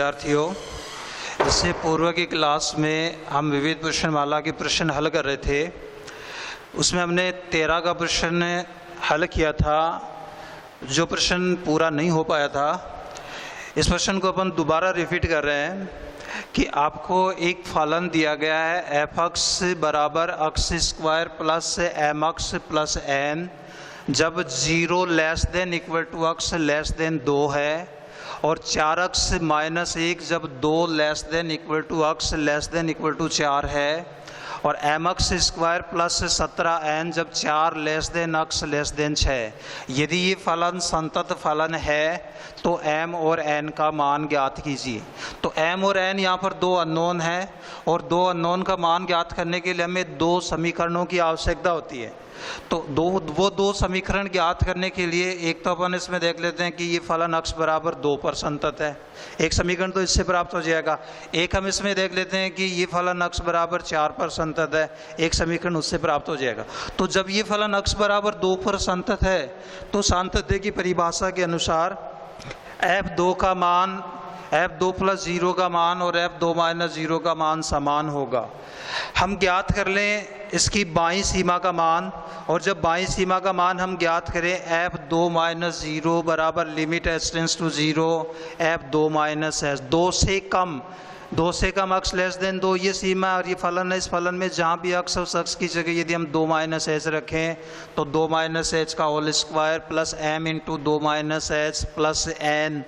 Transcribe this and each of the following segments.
विद्यार्थियों, इससे पूर्व की क्लास में हम विविध प्रश्नमाला के प्रश्न हल कर रहे थे। उसमें हमने 13 का प्रश्न हल किया था, जो प्रश्न पूरा नहीं हो पाया था। इस प्रश्न को अपन दोबारा रिपीट कर रहे हैं कि आपको एक फलन दिया गया है एफ एक्स बराबर x square plus m x plus n, जब 0 less than equal to x less than 2 है, और 4x माइनस 1 जब 2 less than equal to x less than equal to 4 है, और M x square plus 17n जब 4 less than x less then 6। यदि ये फलन संतत फलन है तो m और n का मान ज्ञात कीजिए। तो m और n यहाँ पर दो अननोन है, और दो अननोन का मान ज्ञात करने के लिए हमें दो समीकरणों की आवश्यकता होती है। तो वो दो समीकरण ज्ञात करने के लिए एक तो अपन इसमें देख लेते हैं कि ये फलन x बराबर 2 पर संतत है, एक समीकरण तो इससे प्राप्त हो जाएगा। एक हम इसमें देख लेते हैं कि ये फलन x बराबर 4 पर संतत है, एक समीकरण उससे प्राप्त हो जाएगा। तो जब ये फलन x बराबर 2 पर संतत है तो सातत्य की परिभाषा के अनुसार f2 का मान f2 प्लस 0 का मान और f2 माइनस 0 का मान समान होगा। हम ज्ञात कर लें इसकी बाईं सीमा का मान, और जब बाईं सीमा का मान हम ज्ञात करें f2 माइनस 0 बराबर limit h tends to 0 f2 minus h, 2 से कम x लेस देन 2 ये सीमा और ये फलन है। इस फलन में जहाँ भी x उस x की जगह यदि हम 2 माइनस h रखें तो 2 माइनस h का whole square plus m into 2 minus h plus n,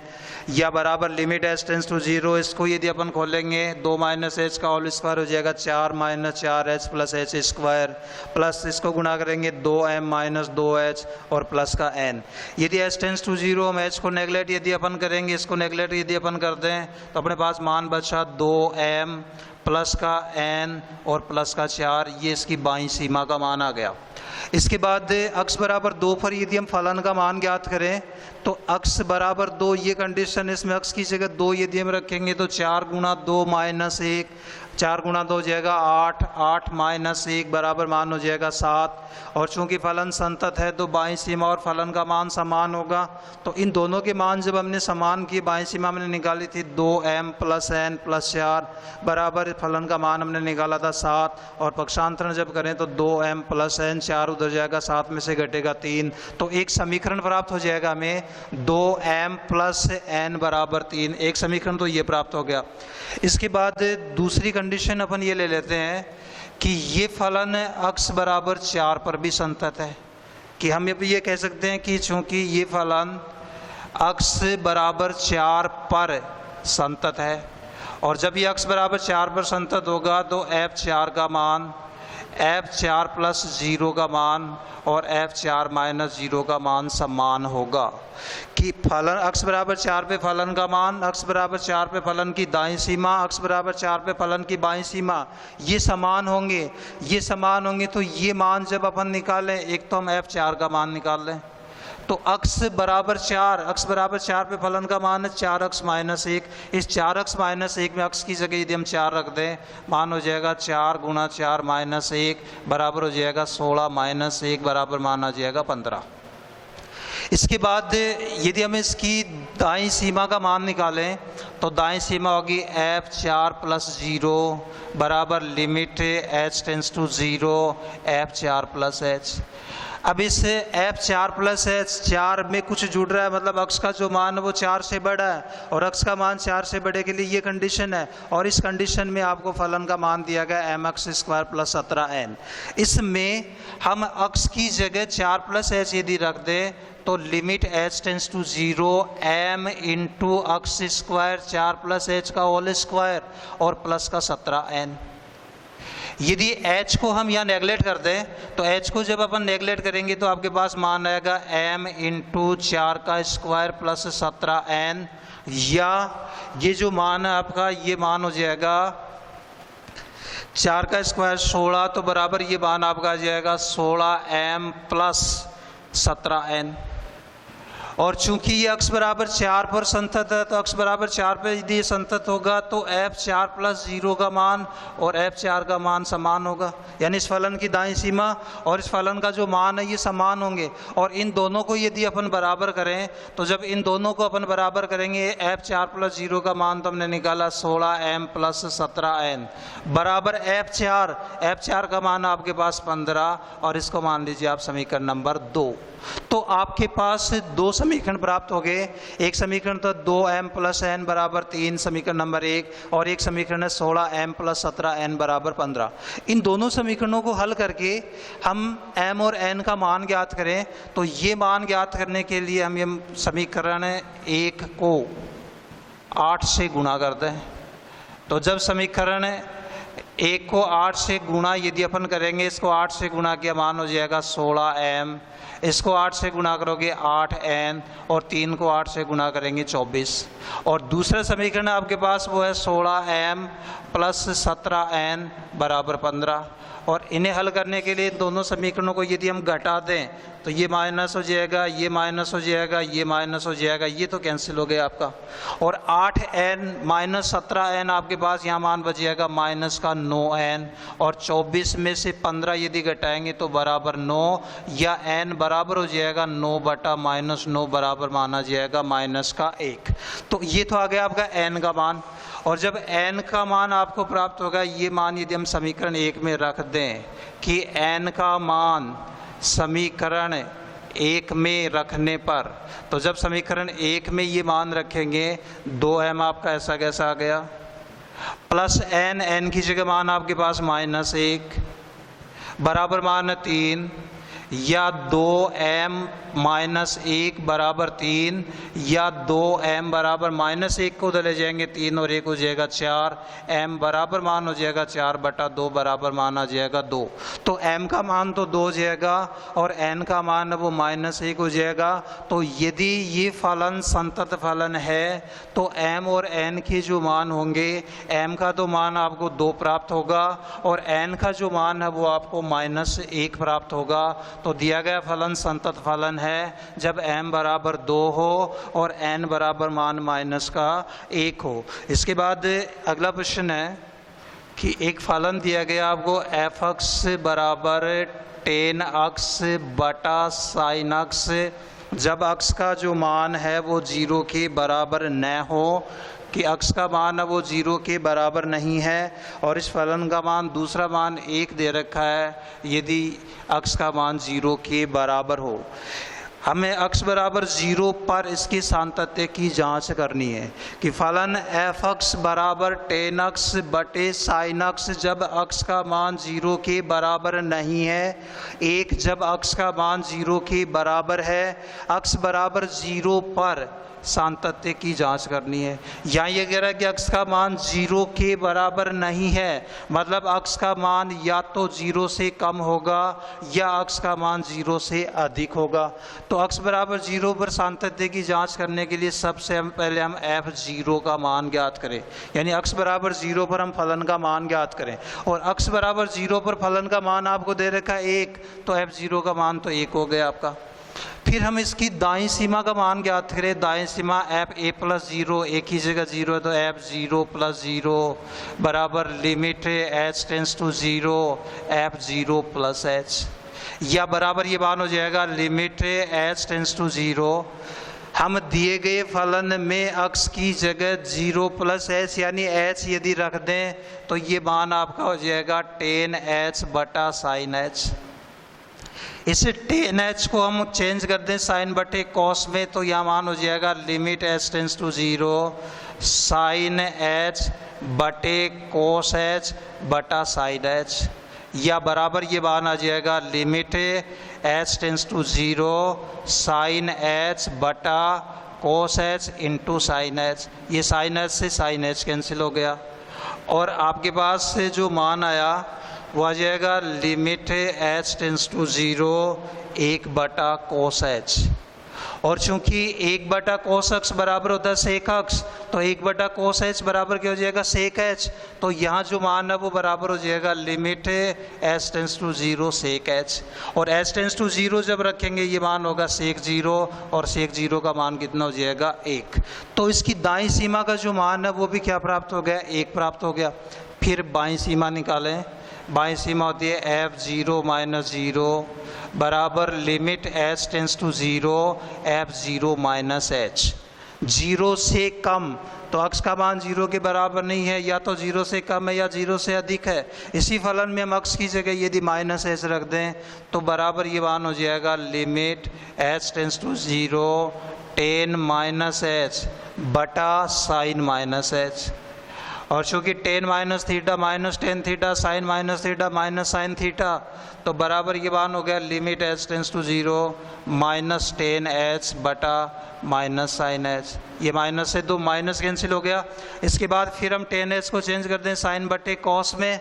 या बराबर लिमिट h टेंड्स टू 0। इसको यदि अपन खोलेंगे 2 माइनस h का होल स्क्वायर हो जाएगा 4 minus 4h plus h square, plus इसको गुणा करेंगे 2m माइनस 2h और प्लस का n। यदि h टेंड्स टू 0 हम h को नेगलेक्ट यदि अपन करेंगे, इसको नेगलेक्ट यदि अपन करते हैं तो अपने पास मान बचा 2m प्लस का n और प्लस का 4, ये इसकी बाईं सीमा का मान आ गया। इसके बाद x बराबर 2 पर यदि हम फलन का मान ज्ञात करें तो x बराबर 2 ये कंडीशन, इसमें x की जगह 2 यदि हम रखेंगे तो 4 गुणा 2 माइनस 1, 4 गुणा 2 हो जाएगा 8, 8 माइनस 1 बराबर मान हो जाएगा 7। और चूंकि फलन संतत है तो बाईं सीमा और फलन का मान समान होगा। तो इन दोनों के मान जब हमने समान किए, बाईं सीमा हमने निकाली थी 2m प्लस n प्लस 4 बराबर फलन का मान हमने निकाला था 7, और पक्षांतरण जब करें तो 2m प्लस n, 4 उधर जाएगा 7 में से घटेगा 3, तो एक समीकरण प्राप्त हो जाएगा हमें 2m प्लस n बराबर 3। एक समीकरण तो ये प्राप्त हो गया। इसके बाद दूसरी कंडीशन अपन ये ले लेते हैं कि ये फलन x बराबर 4 पर भी संतत है, कि हम ये कह सकते हैं कि चूंकि ये फलन x बराबर 4 पर संतत है, और जब ये x बराबर 4 पर संतत होगा तो f4 का मान, f4 प्लस 0 का मान और f4 माइनस 0 का मान समान होगा। कि फलन x बराबर 4 पे फलन का मान, x बराबर 4 पे फलन की दाईं सीमा, x बराबर 4 पे फलन की बाईं सीमा, ये समान होंगे। ये समान होंगे तो ये मान जब अपन निकालें, एक तो हम f4 का मान निकाल लें तो x बराबर 4 पे फलन का मान है 4x माइनस 1। इस 4x माइनस 1 में x की जगह यदि हम 4 रख दें, मान हो जाएगा 4 गुणा 4 माइनस 1 बराबर हो जाएगा 16 माइनस 1 बराबर मान आ जाएगा 15। इसके बाद यदि हम इसकी दाईं सीमा का मान निकालें तो दाईं सीमा होगी f4 प्लस 0 बराबर limit h tends to 0 f4 plus h। अब इस f4 प्लस h 4 में कुछ जुड़ रहा है, मतलब x का जो मान है वो 4 से बड़ा है, और x का मान 4 से बड़े के लिए ये कंडीशन है। और इस कंडीशन में आपको फलन का मान दिया गया M x square plus 17n। इसमें हम x की जगह 4 प्लस h यदि रख दें तो limit h tends to 0 m into x square 4 plus h का होल स्क्वायर और प्लस का 17n। यदि h को हम यहाँ नेगलेक्ट कर दें तो h को जब अपन नेगलेक्ट करेंगे तो आपके पास मान आएगा m इंटू 4 का स्क्वायर प्लस 17n, या ये जो मान है आपका ये मान हो जाएगा 4 का स्क्वायर 16, तो बराबर ये मान आपका आ जाएगा 16m प्लस 17n। और चूंकि ये x बराबर 4 पर संतत है, तो x बराबर 4 पर यदि ये संतत होगा तो f4 प्लस 0 का मान और f4 का मान समान होगा। यानी इस फलन की दाईं सीमा और इस फलन का जो मान है ये समान होंगे। और इन दोनों को यदि अपन बराबर करें तो जब इन दोनों को अपन बराबर करेंगे, f4 प्लस 0 का मान तो हमने निकाला 16m प्लस 17n बराबर f4 का मान आपके पास 15 और इसको मान लीजिए आप समीकरण नंबर 2। तो आपके पास दो समीकरण प्राप्त हो गए। एक समीकरण तो 2m प्लस n बराबर 3 समीकरण नंबर 1, और एक समीकरण है 16m प्लस 17n बराबर 15। इन दोनों समीकरणों को हल करके हम m और n का मान ज्ञात करें, तो ये मान ज्ञात करने के लिए हम ये समीकरण 1 को 8 से गुणा कर दें। तो जब समीकरण 1 को 8 से गुणा यदि अपन करेंगे, इसको 8 से गुणा किया मान हो जाएगा 16m, इसको 8 से गुणा करोगे 8n, और 3 को 8 से गुणा करेंगे 24। और दूसरा समीकरण आपके पास वो है 16m प्लस 17n बराबर 15। और इन्हें हल करने के लिए दोनों समीकरणों को यदि हम घटा दें तो ये माइनस हो जाएगा, ये माइनस हो जाएगा, ये माइनस हो जाएगा, ये तो कैंसिल हो गया आपका। और 8n माइनस 17n आपके पास यहाँ मान बच जाएगा माइनस का 9n, और 24 में से 15 यदि घटाएंगे तो बराबर 9, या n बराबर हो जाएगा 9 बटा माइनस 9 बराबर माना जाएगा माइनस का 1। तो ये तो आ गया आपका n का मान। और जब n का मान आपको प्राप्त होगा, ये मान यदि हम समीकरण 1 में रख दें कि n का मान समीकरण 1 में रखने पर, तो जब समीकरण 1 में ये मान रखेंगे 2m आपका ऐसा कैसा आ गया, प्लस n की जगह मान आपके पास -1 बराबर मान 3, या 2m -1 बराबर 3, या 2m बराबर -1 को उधर ले जाएंगे 3 और 1 हो जाएगा 4, m बराबर मान हो जाएगा 4 बटा 2 बराबर मान आ जाएगा 2। तो m का मान तो 2 हो जाएगा और n का मान वो -1 हो जाएगा। तो यदि ये फलन संतत फलन है तो m और n के जो मान होंगे, m का तो मान आपको 2 प्राप्त होगा और n का जो मान है वो आपको -1 प्राप्त होगा। तो दिया गया फलन संतत फलन है जब m बराबर 2 हो और n बराबर मान -1 हो। इसके बाद अगला प्रश्न है कि एक फलन दिया गया आपको f(x) बराबर tan x बटा sin x, जब x का जो मान है वो 0 के बराबर न हो, कि x का मान है वो 0 के बराबर नहीं है, और इस फलन का मान दूसरा मान 1 दे रखा है यदि x का मान 0 के बराबर हो। हमें x बराबर 0 पर इसकी सातत्य की जांच करनी है कि फलन f(x) बराबर tan x बटे sin x जब x का मान 0 के बराबर नहीं है, 1 जब x का मान 0 के बराबर है, x बराबर 0 पर सातत्य की जांच करनी है। यहाँ ये कह रहा है कि x का मान 0 के बराबर नहीं है, मतलब x का मान या तो 0 से कम होगा या x का मान 0 से अधिक होगा। तो x बराबर 0 पर सातत्य की जांच करने के लिए सबसे पहले हम f0 का मान ज्ञात करें, यानी x बराबर 0 पर हम फलन का मान ज्ञात करें। और x बराबर 0 पर फलन का मान आपको दे रखा है 1, तो f0 का मान तो 1 हो गया आपका। फिर हम इसकी दाईं सीमा का मान ज्ञात करें। दाईं सीमा f(a + 0), a की जगह 0 है तो f0 + 0 बराबर limit h tends to 0 f0 + h, या बराबर ये मान हो जाएगा लिमिट h टेंड्स टू 0। हम दिए गए फलन में x की जगह 0 + h यानी h यदि रख दें तो ये मान आपका हो जाएगा tan h बटा sin h। इस tan h को हम चेंज कर दें sin बटे cos में, तो यहाँ मान हो जाएगा limit h tends to 0 sin h बटे cos h बटा sin h, या बराबर ये मान आ जाएगा limit h tends to 0 sin h बटा cos h into sin h। ये sin h से sin h कैंसिल हो गया और आपके पास से जो मान आया वो आ जाएगा लिमिट h टेंड्स टू 0 1 बटा cos h। और चूंकि 1 cos x बराबर होता है sec x, तो 1 cos h बराबर क्या हो जाएगा sec h। तो यहाँ जो मान है वो बराबर हो जाएगा limit h tends to 0 sec h, और h टेंस टू 0 जब रखेंगे ये मान होगा sec 0, और sec 0 का मान कितना हो जाएगा 1। तो इसकी दाईं सीमा का जो मान है वो भी क्या प्राप्त हो गया, 1 प्राप्त हो गया। फिर बाईं सीमा निकालें, बाईं सीमा होती है f0 माइनस 0 बराबर limit h tends to 0 f0 minus h। 0 से कम, तो x का मान 0 के बराबर नहीं है, या तो 0 से कम है या 0 से अधिक है। इसी फलन में हम x की जगह यदि माइनस h रख दें तो बराबर ये मान हो जाएगा limit h tends to 0 tan minus h बटा साइन माइनस h। और चूँकि tan minus theta minus tan theta sine minus theta minus sine theta, तो बराबर ये मान हो गया limit h tends to 0 minus tan h बटा माइनस साइन h। ये माइनस से 2 माइनस कैंसिल हो गया। इसके बाद फिर हम टेन h को चेंज कर दें साइन बटे कॉस में,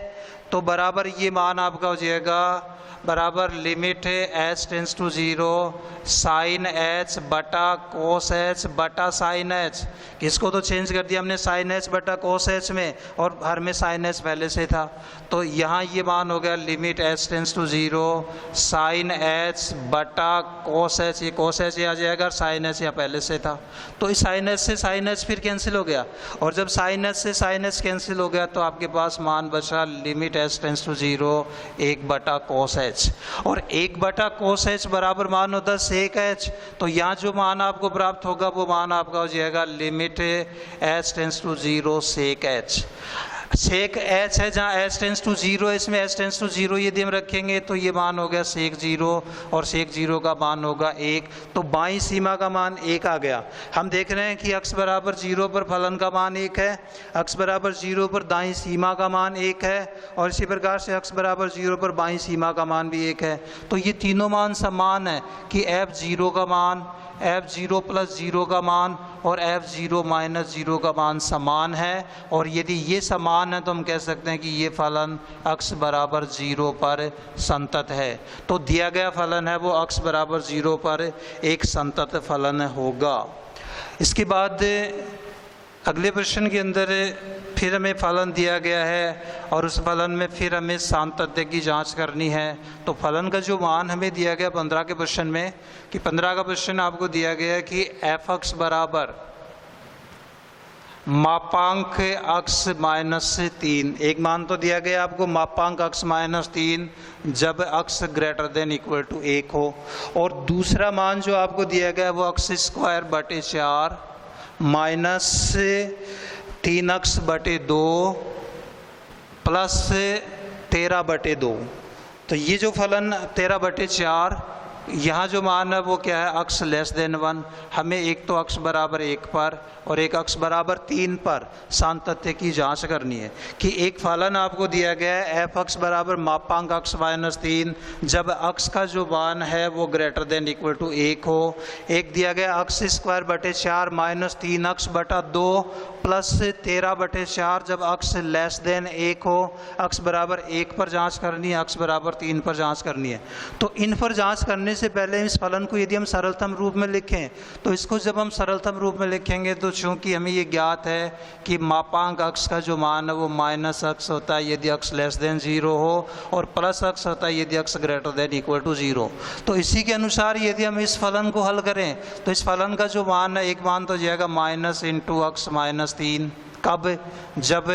तो बराबर ये मान आपका हो जाएगा बराबर limit h tends to 0 sine h बटा कोस h बटा साइन h। इसको तो चेंज कर दिया हमने साइन h बटा कोस h में, और हर में साइन h पहले से था, तो यहाँ ये मान हो गया limit h tends to 0 sine h बटा कोस h। ये कोस h ये आ जाएगा, साइन h यहाँ पहले से था, तो इस साइन h से साइन h फिर कैंसिल हो गया, और जब साइन h से साइन h कैंसिल हो गया तो आपके पास मान बचा लिमिट h टेंस टू 0 1 बटा कोस h। और 1 बटा कोस h बराबर मान होता है सेक h। तो यहाँ जो मान आपको प्राप्त होगा वो मान आपका हो जाएगा limit h tends to 0 sec h। Sec h है जहाँ h टेंस टू 0 है, इसमें h टेंस टू 0 यदि हम रखेंगे तो ये मान हो गया सेक 0, और सेक 0 का मान होगा 1। तो बाईं सीमा का मान 1 आ गया। हम देख रहे हैं कि x बराबर 0 पर फलन का मान 1 है, x बराबर 0 पर दाईं सीमा का मान 1 है, और इसी प्रकार से x बराबर 0 पर बाईं सीमा का मान भी 1 है। तो ये तीनों मान समान है कि f0 का मान, f0 प्लस 0 का मान और f0 माइनस 0 का मान समान है, और यदि ये समान है तो हम कह सकते हैं कि ये फलन x बराबर 0 पर संतत है। तो दिया गया फलन है वो x बराबर 0 पर एक संतत फलन होगा। इसके बाद अगले प्रश्न के अंदर फिर हमें फलन दिया गया है, और उस फलन में फिर हमें सातत्य की जांच करनी है। तो फलन का जो मान हमें दिया गया 15 के प्रश्न में, कि 15 का प्रश्न आपको दिया गया है कि f(x) बराबर मापांक x माइनस 3। एक मान तो दिया गया आपको मापांक x माइनस 3 जब x greater than equal to 1 हो, और दूसरा मान जो आपको दिया गया है वो x² बटे 4 माइनस 3x बटे 2 प्लस 13 बटे 2। तो ये जो फलन 13 बटे 4, यहाँ जो मान है वो क्या है, x लेस देन 1। हमें एक तो x बराबर 1 पर और एक x बराबर 3 पर सातत्य की जांच करनी है। कि एक फलन आपको दिया गया है f(x) बराबर मापांक x माइनस 3 जब x का जो मान है वो ग्रेटर देन इक्वल टू 1 हो। एक दिया गया x² बटे 4 माइनस 3x बटा 2 प्लस 13 बटे 4 जब x लेस देन 1 हो। x बराबर 1 पर जांच करनी है, x बराबर 3 पर जांच करनी है। तो इन पर जांच करने से पहले इस फलन को यदि हम सरलतम रूप में लिखें, तो इसको जब हम सरलतम रूप में लिखेंगे तो चूँकि हमें ये ज्ञात है कि मापांक x का जो मान है वो माइनस x होता है यदि x लेस देन 0 हो, और प्लस x होता है यदि x greater than equal to 0। तो इसी के अनुसार यदि हम इस फलन को हल करें तो इस फलन का जो मान है, एक मान तो जाएगा माइनस इंटू x माइनस 3, कब, जब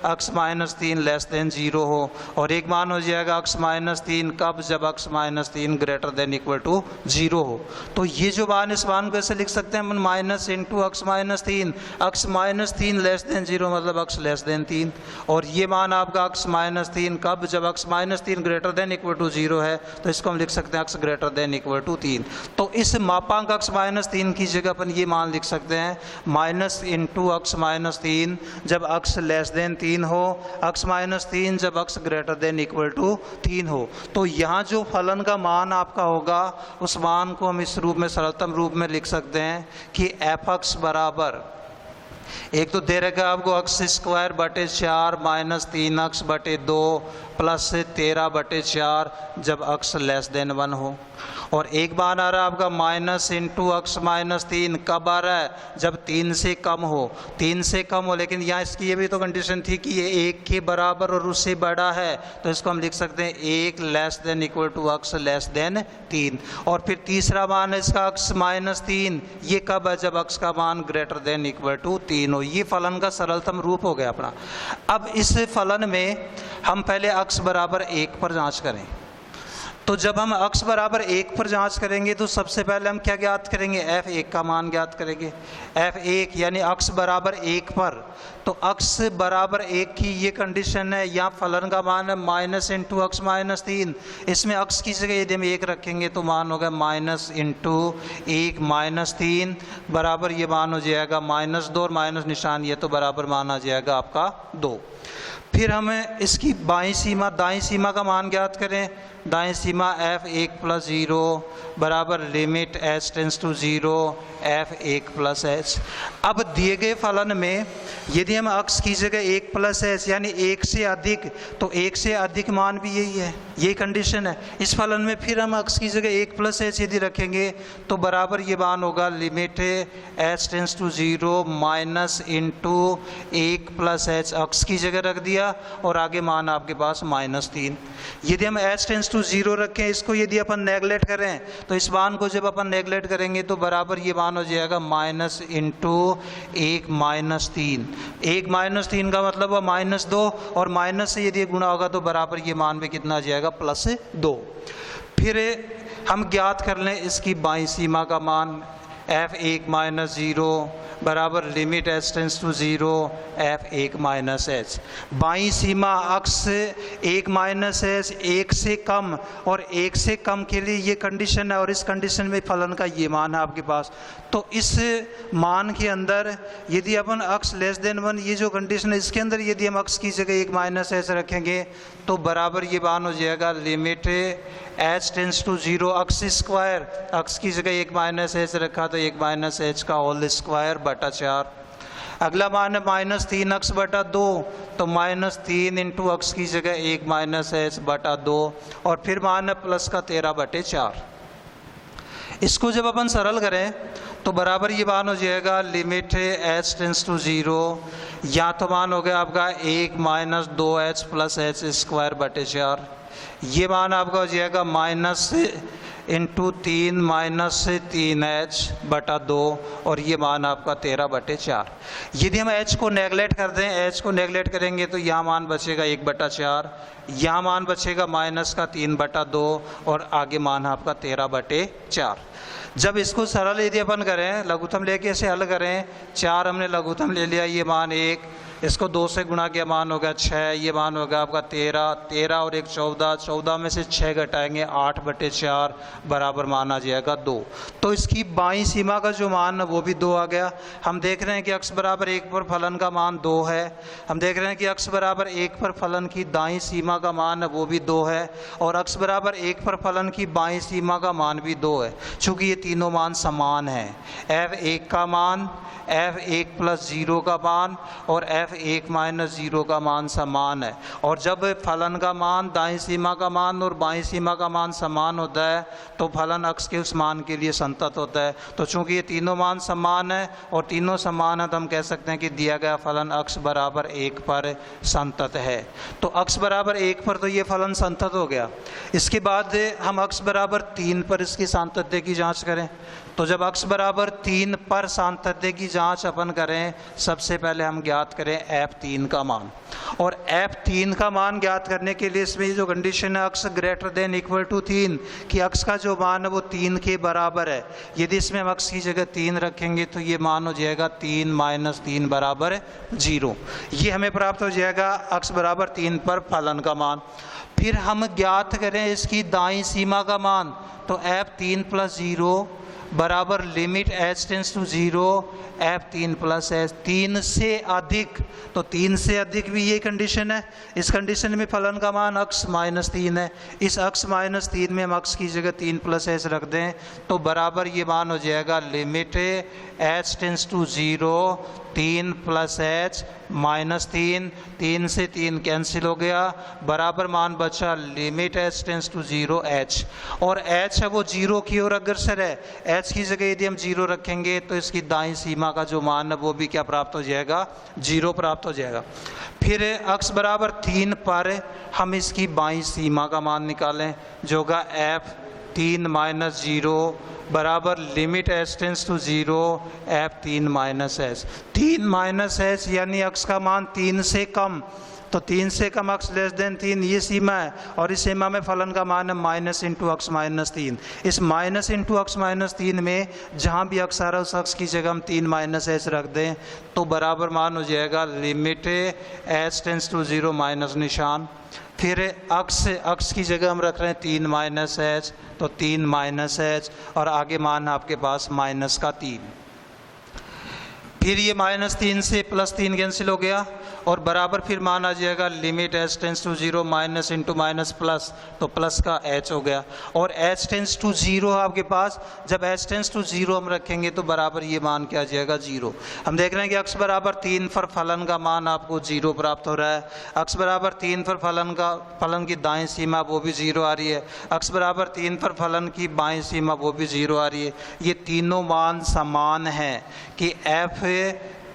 x माइनस 3 लेस देन 0 हो, और एक मान हो जाएगा x माइनस 3 कब, जब x minus 3 greater than equal to 0 हो। तो ये जो मान, इस मान को ऐसे लिख सकते हैं हम minus into x minus 3, x minus 3 less than 0 मतलब x लेस देन 3, और ये मान आपका x माइनस 3 कब, जब x minus 3 greater than equal to 0 है, तो इसको हम लिख सकते हैं x greater than equal to 3। तो इस मापांक x माइनस 3 की जगह अपन ये मान लिख सकते हैं माइनस इंटू x माइनस 3 जब x लेस देन 3 हो, x माइनस 3 जब x greater than equal to 3 हो। तो यहाँ जो फलन का मान आपका होगा उस मान को हम इस रूप में, सरलतम रूप में लिख सकते हैं कि f(x) बराबर, एक तो दे रखा आपको x² बटे 4 माइनस 3x बटे 2 प्लस 13 बटे 4 जब x लेस देन 1 हो, और एक मान आ रहा है आपका माइनस इंटू अक्स माइनस 3। कब आ रहा है? जब 3 से कम हो, 3 से कम हो। लेकिन यहाँ इसकी ये भी तो कंडीशन थी कि ये 1 के बराबर और उससे बड़ा है, तो इसको हम लिख सकते हैं 1 less than equal to x less than 3। और फिर तीसरा मान है इसका अक्स माइनस 3, ये कब है? जब अक्स का मान ग्रेटर देन इक्वल टू 3 हो। ये फलन का सरलतम रूप हो गया अपना। अब इस फलन में हम पहले अक्स बराबर 1 पर जांच करें। तो जब हम अक्स बराबर 1 पर जांच करेंगे तो सबसे पहले हम क्या ज्ञात करेंगे? f1 का मान ज्ञात करेंगे। f1 यानी अक्स बराबर 1 पर, तो अक्स बराबर 1 की ये कंडीशन है। यहाँ फलन का मान है माइनस इंटू अक्स माइनस 3। इसमें अक्स की जगह यदि हम 1 रखेंगे तो मान होगा माइनस इंटू 1 माइनस 3 बराबर ये मान हो जाएगा माइनस 2, और माइनस निशान ये तो बराबर मान आ जाएगा आपका 2। फिर हमें इसकी बाईं सीमा दाईं सीमा का मान ज्ञात करें। दाईं सीमा f1 प्लस 0 बराबर limit h tends to 0 f1 plus h। अब दिए गए फलन में यदि हम अक्स की जगह 1 प्लस h यानी 1 से अधिक, तो 1 से अधिक मान भी यही है, यही कंडीशन है। इस फलन में फिर हम अक्स की जगह 1 प्लस h यदि रखेंगे तो बराबर ये मान होगा limit h tends to 0 minus into 1 plus h। X की जगह रख दिया और आगे मान आपके पास माइनस 3। यदि हम h टेंस टू 0 रखें, इसको यदि अपन नेगलेक्ट करें, तो इस मान को जब अपन नेगलेक्ट करेंगे तो बराबर ये मान हो जाएगा माइनस इंटू 1 माइनस 3। 1 माइनस 3 का मतलब हुआ माइनस 2, और माइनस से यदि गुणा होगा तो बराबर ये मान में कितना आ जाएगा? प्लस 2। फिर हम ज्ञात कर लें इसकी बाईं सीमा का मान f1 माइनस 0 बराबर limit h tends to 0 f1 minus h। बाईं सीमा अक्स 1 माइनस h 1 से कम, और 1 से कम के लिए ये कंडीशन है, और इस कंडीशन में फलन का ये मान है आपके पास। तो इस मान के अंदर यदि अपन अक्स लेस देन 1, ये जो कंडीशन है इसके अंदर यदि हम अक्स की जगह 1 माइनस h रखेंगे तो बराबर ये मान हो जाएगा limit h tends to 0 x square. X की जगह 1 माइनस h रखा तो 1 माइनस h का होल स्क्वायर बटा 4। अगला मान है माइनस 3 अक्स बटा 2, तो माइनस 3 इंटू अक्स की जगह 1 माइनस h बटा 2, और फिर मान है प्लस का 13 बटे 4। इसको जब अपन सरल करें तो बराबर ये मान हो जाएगा लिमिट h टेंस टू 0, या तो मान हो गया आपका 1 minus 2h plus h square बटे 4। ये मान आपका हो जाएगा माइनस इंटू 3 माइनस 3h बटा 2, और ये मान आपका 13 बटे 4। यदि हम h को नेगलेक्ट कर दें, h को नेगलेक्ट करेंगे तो यहाँ मान बचेगा 1 बटा 4, यहाँ मान बचेगा माइनस का 3 बटा 2, और आगे मान आपका 13 बटे 4। जब इसको सरल यदि अपन करें, लघुत्तम लेके इसे हल करें, 4 हमने लघुत्तम ले लिया, ये मान 1, इसको 2 से गुणा किया मान होगा 6, ये मान होगा आपका 13, 13 और 1 14, 14 में से 6 घटाएंगे 8 बटे 4 बराबर मान आ जाएगा 2। तो इसकी बाईं सीमा का जो मान है वो भी 2 आ गया। हम देख रहे हैं कि अक्स बराबर 1 पर फलन का मान 2 है। हम देख रहे हैं कि अक्स बराबर 1 पर फलन की दाईं सीमा का मान है वो भी 2 है, और अक्स बराबर 1 पर फलन की बाईं सीमा का मान भी 2 है। चूँकि ये तीनों मान समान हैं, f1 का मान, f1 प्लस 0 का मान और f1 माइनस 0 का मान समान है। और जब फलन का मान दाईं सीमा का मान और बाईं सीमा का मान समान होता है तो फलन अक्स के उस मान के लिए संतत होता है। तो चूंकि ये तीनों मान समान है और तीनों समान है तो हम कह सकते हैं कि दिया गया फलन अक्स बराबर 1 पर संतत है। तो अक्स बराबर 1 पर तो ये फलन संतत हो गया। इसके बाद हम अक्स बराबर 3 पर इसकी सांतत्य की जाँच करें। तो जब अक्स बराबर 3 पर सांतत्य की जांच अपन करें, सबसे पहले हम ज्ञात करें f3 का मान। और f3 का मान ज्ञात करने के लिए इसमें जो कंडीशन है x greater than equal to 3, कि अक्स का जो मान है वो 3 के बराबर है। यदि इसमें हम अक्स की जगह 3 रखेंगे तो ये मान हो जाएगा 3 माइनस 3 बराबर 0। ये हमें प्राप्त हो जाएगा अक्स बराबर 3 पर फलन का मान। फिर हम ज्ञात करें इसकी दाईं सीमा का मान, तो f3 प्लस 0 बराबर limit h tends to 0 f3 plus h। 3 से अधिक, तो 3 से अधिक भी ये कंडीशन है। इस कंडीशन में फलन का मान अक्स माइनस 3 है। इस अक्स माइनस 3 में हम अक्स की जगह 3 प्लस h रख दें तो बराबर ये मान हो जाएगा limit h tends to 0 3 plus h minus 3, 3 से 3 कैंसिल हो गया, बराबर मान बचा limit h tends to 0 h, और एच है वो 0 की ओर अग्रसर है। एच की जगह यदि हम 0 रखेंगे तो इसकी दाईं सीमा का जो मान है वो भी क्या प्राप्त हो जाएगा, 0 प्राप्त हो जाएगा। फिर x बराबर 3 पर हम इसकी बाईं सीमा का मान निकालें, जो होगा f 3 माइनस 0 बराबर limit h tends to 0 f 3 minus h. 3 minus h यानी x का मान 3 से कम, तो 3 से कम x लेस देन 3 ये सीमा है, और इस सीमा में फलन का मान है माइनस इंटू एक्स माइनस 3। इस माइनस इंटू एक्स माइनस 3 में जहाँ भी x आ रहा है उस x की जगह हम 3 माइनस एच रख दें तो बराबर मान हो जाएगा limit h tends to 0 minus निशान। फिर x की जगह हम रख रहे हैं 3 माइनस एच, तो 3 माइनस एच, और आगे मान है आपके पास माइनस का 3। फिर ये माइनस 3 से प्लस 3 कैंसिल हो गया, और बराबर फिर मान आ जाएगा limit h tends to 0 minus into minus plus, तो प्लस का h हो गया, और h टेंस टू 0 है आपके पास। जब h टेंस टू 0 हम रखेंगे तो बराबर ये मान क्या आ जाएगा, 0। हम देख रहे हैं कि x बराबर 3 पर फलन का मान आपको 0 प्राप्त हो रहा है। x बराबर 3 पर फलन की दाईं सीमा वो भी 0 आ रही है, x बराबर 3 पर फलन की बाईं सीमा वो भी 0 आ रही है। ये तीनों मान समान हैं कि f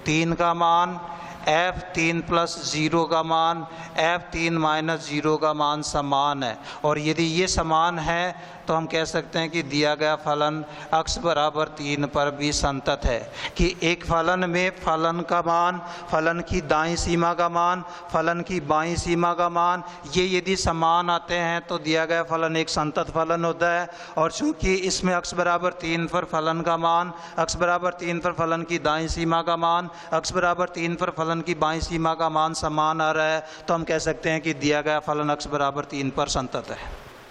3 का मान, f 3 प्लस 0 का मान, f 3 माइनस 0 का मान समान है, और यदि ये समान है तो हम कह सकते हैं कि दिया गया फलन x बराबर 3 पर भी संतत है, कि एक फलन में फलन का मान, फलन की दाईं सीमा का मान, फलन की बाईं सीमा का मान, ये यदि समान आते हैं तो दिया गया फलन एक संतत फलन होता है। और चूँकि इसमें x बराबर 3 पर फलन का मान, x बराबर 3 पर फलन की दाईं सीमा का मान, x बराबर 3 पर फलन की बाईं सीमा का मान समान आ रहा है, तो हम कह सकते हैं कि दिया गया फलन x बराबर 3 पर संतत है।